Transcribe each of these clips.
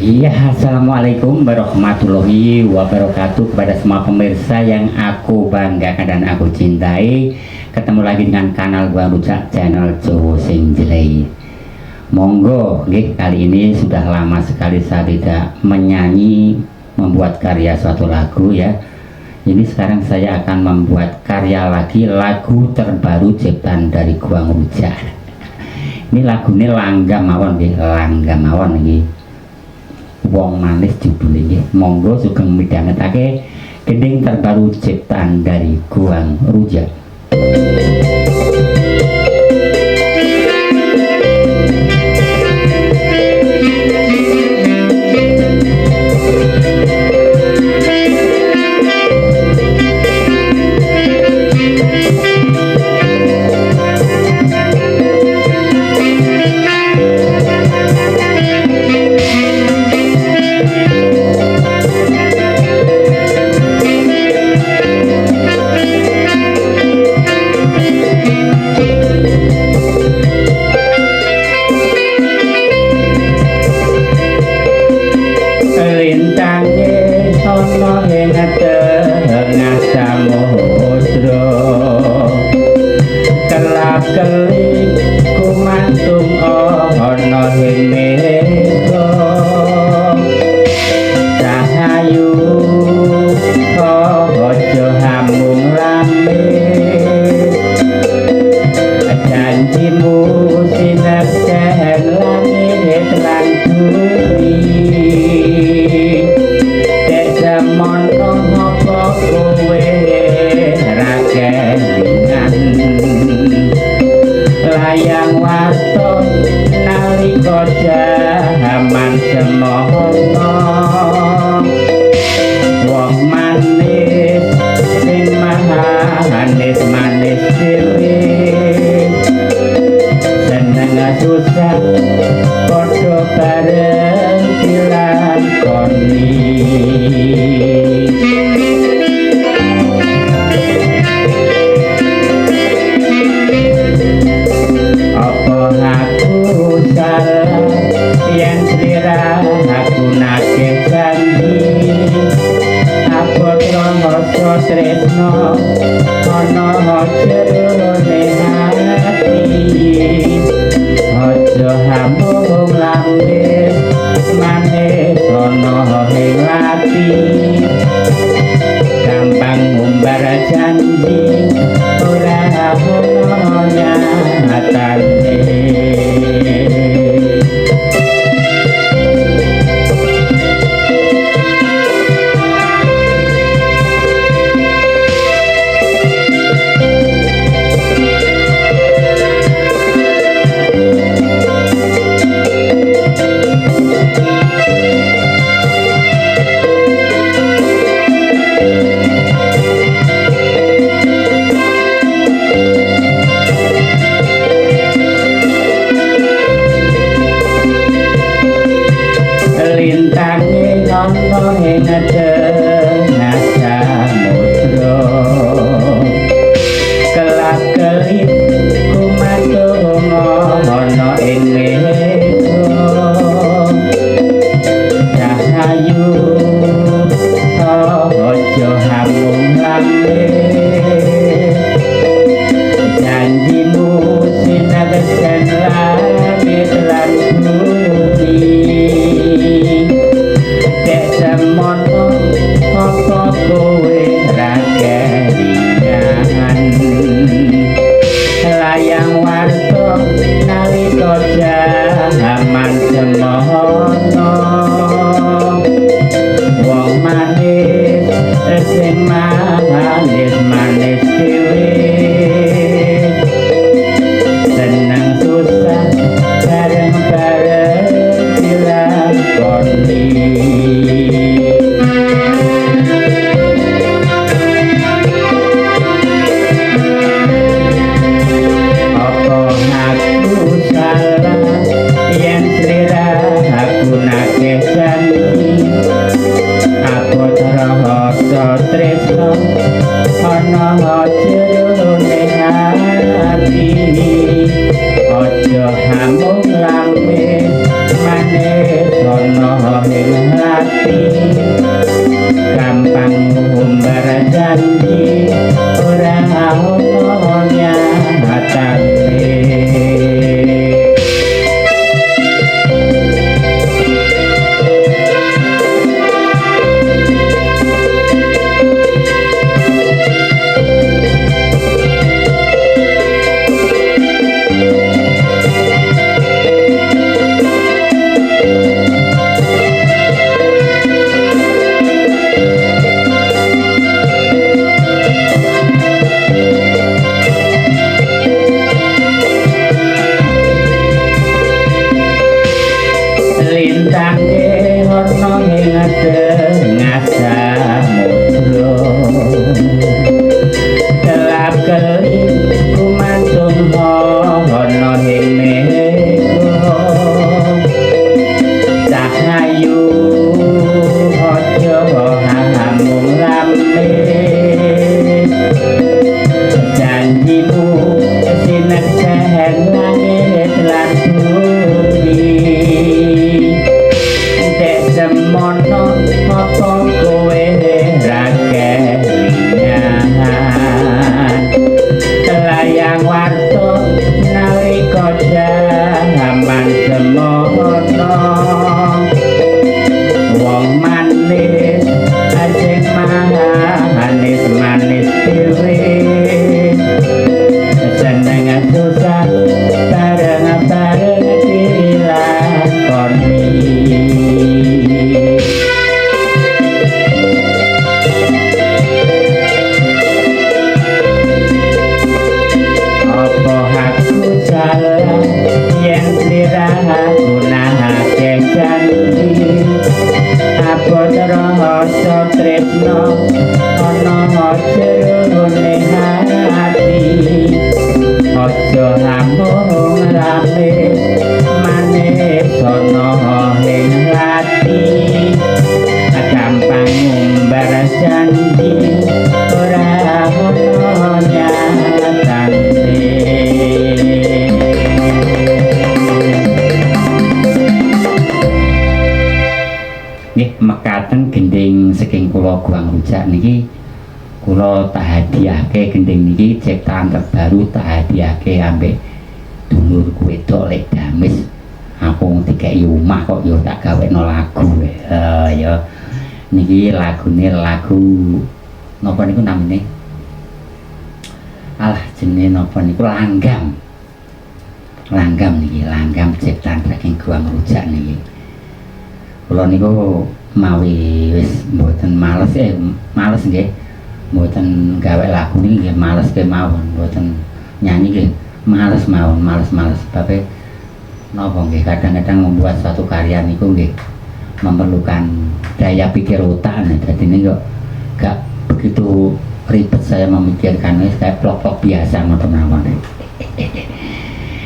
Iya, assalamualaikum warahmatullahi wabarakatuh kepada semua pemirsa yang aku banggakan dan aku cintai. Ketemu lagi dengan kanal Guang Rujak, channel Jowo Sing Jelei. Monggo, kali ini sudah lama sekali saya tidak menyanyi, membuat karya suatu lagu ya. Ini sekarang saya akan membuat karya lagi, lagu terbaru ciptaan dari Guang Rujak. Ini lagunya Langgam Mawon, Langgam Mawon ini. Wong Manis judulnya. Monggo sugeng midhangetake gending terbaru ciptaan dari Guang Rujak. Kelip kumantung ana ing mega cahayu aja hamung rame janjimu sineksen langit lan bumi dek jamon apa kowe ra kelingan layang waton nalika jaman semono wong manis sing manis manis dhewe seneng susah padha bareng dilakoni. Aku salah yang selera aku nakeh janji apa trono tresno ana jerone hati aja hamung lambe manis ana ing ati gampang ngumbar janji ora ono nyatane. Bang Rujak niki kula tak hadiahke gending niki ciptaan terbaru tak hadiahke ambek dulurku wedok lek Damis. Aku dikeki omah kok yo tak gawekno lagu. Ya niki lagune lagu napa niku namine? Alah jenenge napa niku Langgam. Langgam niki, langgam ciptaan saking Bang Rujak niki. Kula niku mawi wis mboten males nggih. Mboten gawe lagu niki nggih males kemawon, mboten nyanyi nggih males mawon, males. Tapi napa nggih kadang-kadang membuat suatu karya niku nggih memerlukan daya pikir otak. Jadi ini kok gak begitu ribet saya memikirkan, kayak plok-plok biasa mawon.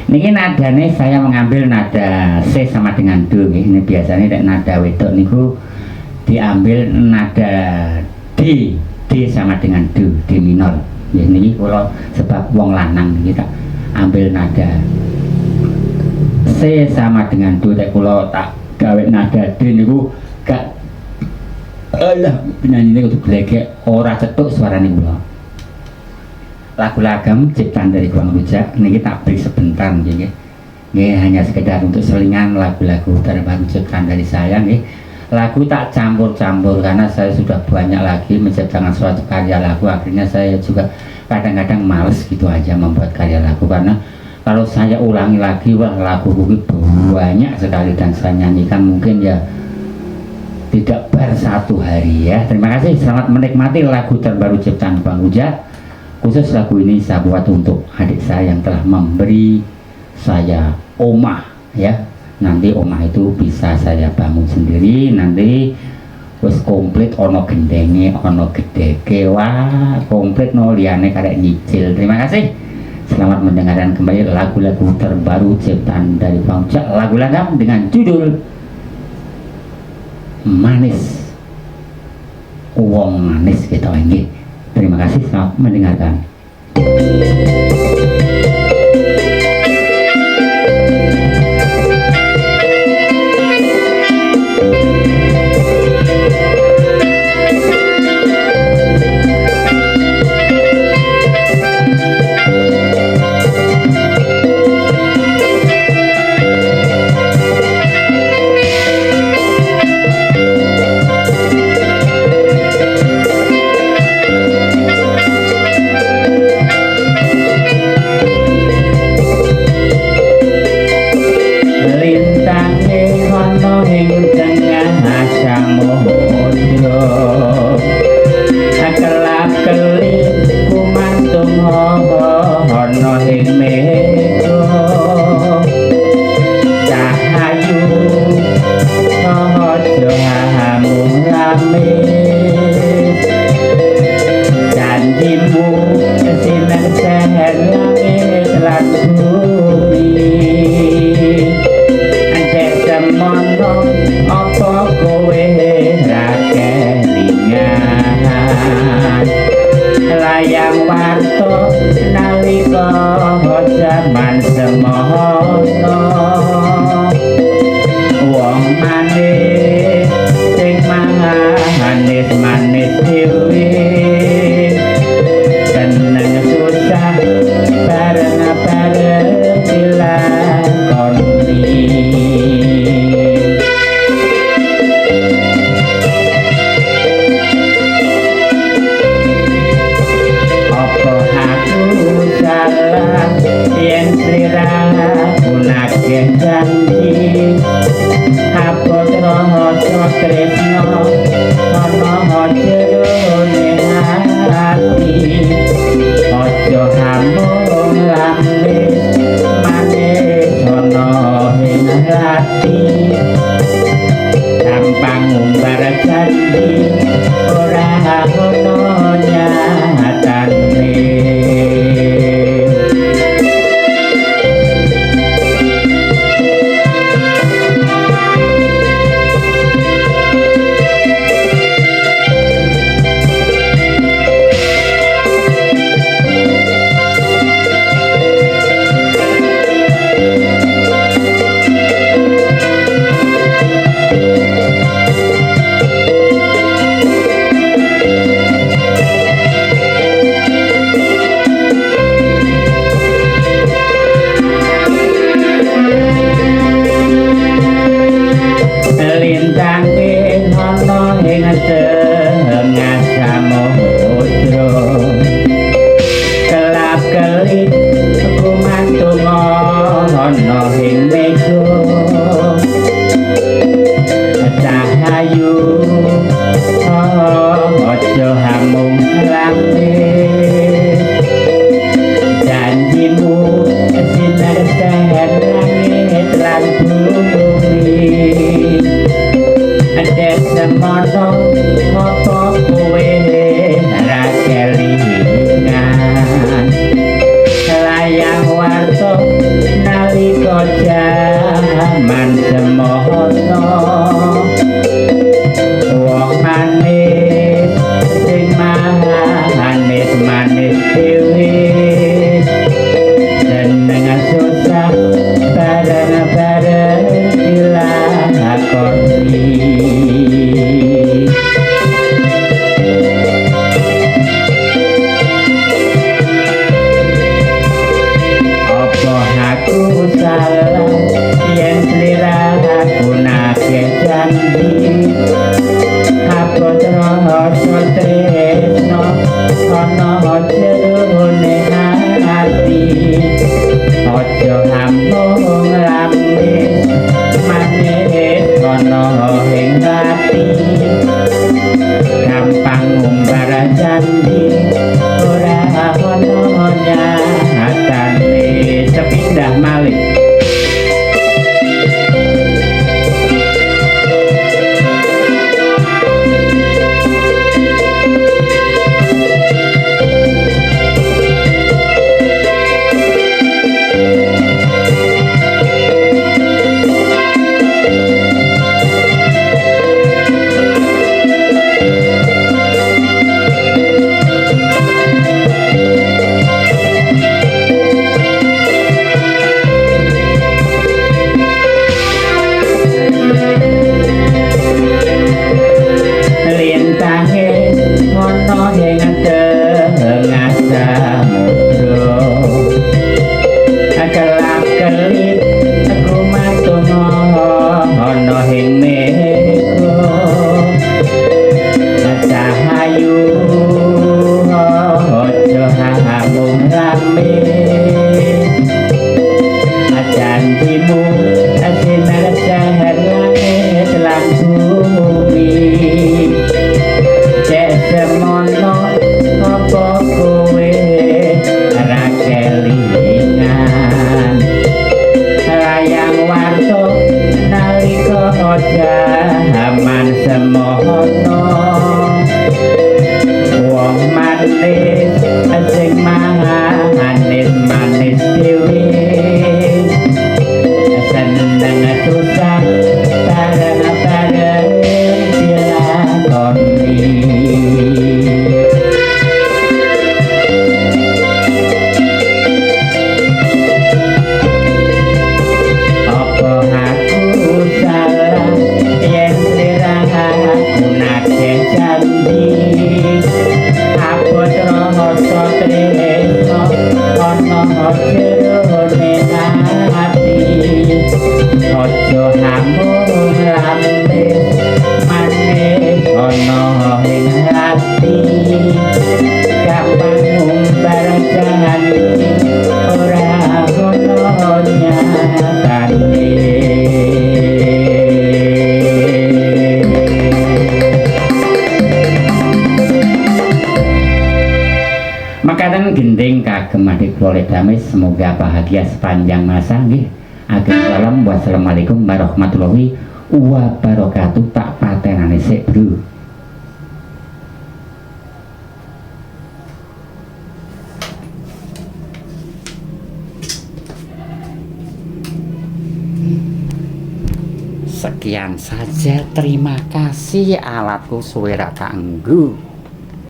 Niki nadane saya mengambil nada C sama dengan do nggih. Ini biasanya nada wedok niku diambil nada D sama dengan do, D minor. Ya niki kula sebab wong lanang niki tak ambil nada C sama dengan do, tek kula tak gawe nada D niku gak penyanyi ini kudu glegek ora cetuk suarane kula. Lagu Langgam ciptaan dari Bang Rujak niki tak beri sebentar nggih. Nggih hanya sekedar untuk selingan lagu-lagu terbaru ciptaan dari saya nggih. Lagu tak campur-campur karena saya sudah banyak lagi menciptakan suatu karya lagu, akhirnya saya juga kadang-kadang males gitu aja membuat karya lagu, karena kalau saya ulangi lagi wah lagu banyak sekali dan saya nyanyikan mungkin ya tidak satu hari ya. Terima kasih, selamat menikmati lagu terbaru ciptaan Bang Rujak. Khusus lagu ini saya buat untuk adik saya yang telah memberi saya omah ya. Nanti omah itu bisa saya bangun sendiri, nanti wis komplit ono gendenge, ono gedeke, wah komplit no liane karek nyicil. Terima kasih. Selamat mendengarkan kembali lagu-lagu terbaru ciptaan dari Bang Rujak, lagu Langgam dengan judul Manis. Wong manis kita ini. Terima kasih, selamat mendengarkan. Yen sliramu semono wong manis sing manis dhewe seneng susah bareng-bareng dilakoni apa aku salah yen sliraku nagih janji apa rasa tresno ana jerone ati aja ngambung lamis manis ana ing ati gampang ngumbar janji ora ana nyatane sepindah malih zaman semono wong manis sing manis dhewe seneng susah bareng-bareng dilakoni ojo ngambung lamis manis ono ing ati gampang ngumbar janji ora ono nyatane makaten gending kagem adik kula damai semoga bahagia sepanjang masa nggih. Ageng salam wassalamualaikum warahmatullahi wabarakatuh. Tak patenane sik bro. Sekian saja, terima kasih alatku suwe ra kanggo.